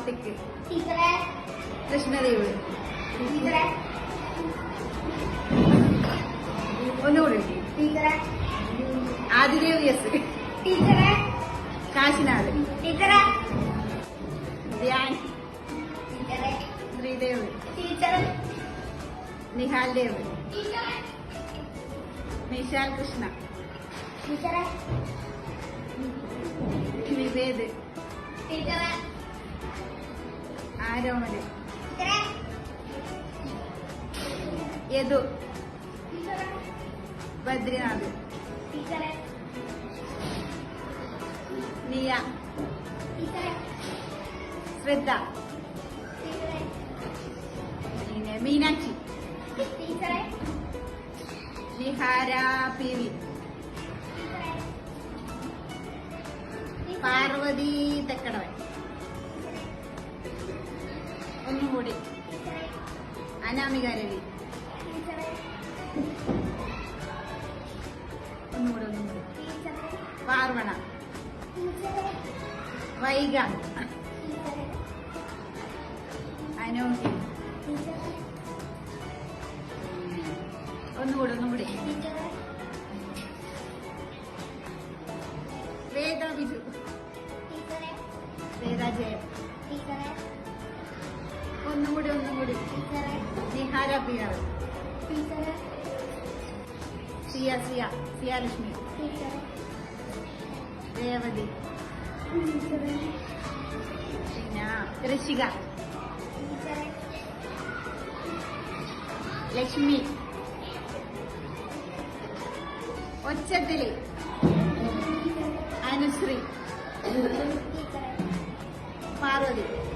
കാർത്തിക്. കൃഷ്ണദേവ്. ഒന്നുകൂടി. ആദിദേവ് എസ്. കാശിനാഥ്. ധ്യാൻ. ശ്രീദേവ്. നിഹാൽ ദേവ്. നിശാൽ കൃഷ്ണ. നിവേദ്. ആരോമല്. യദു. ബദ്രിനാഥ്. നിയ. ശ്രദ്ധ. പിന്നെ Meenakshi. Nihara P V. Parvathy Thekkadavan. ഒന്നുകൂടി. അനാമിക രവി. ഒന്നുകൂടി. പാർവണ. വൈഗ. അനോഹി. ഒന്നുകൂടി. വേദ ബിജു. വേദ ജയ. ഒന്നുകൂടി. Nihara P R. സിയ ലക്ഷ്മി. രേവതി. പിന്നെ ഋഷിക. ലക്ഷ്മി. ഒച്ചത്തില് അനുശ്രീ. പാർവതി.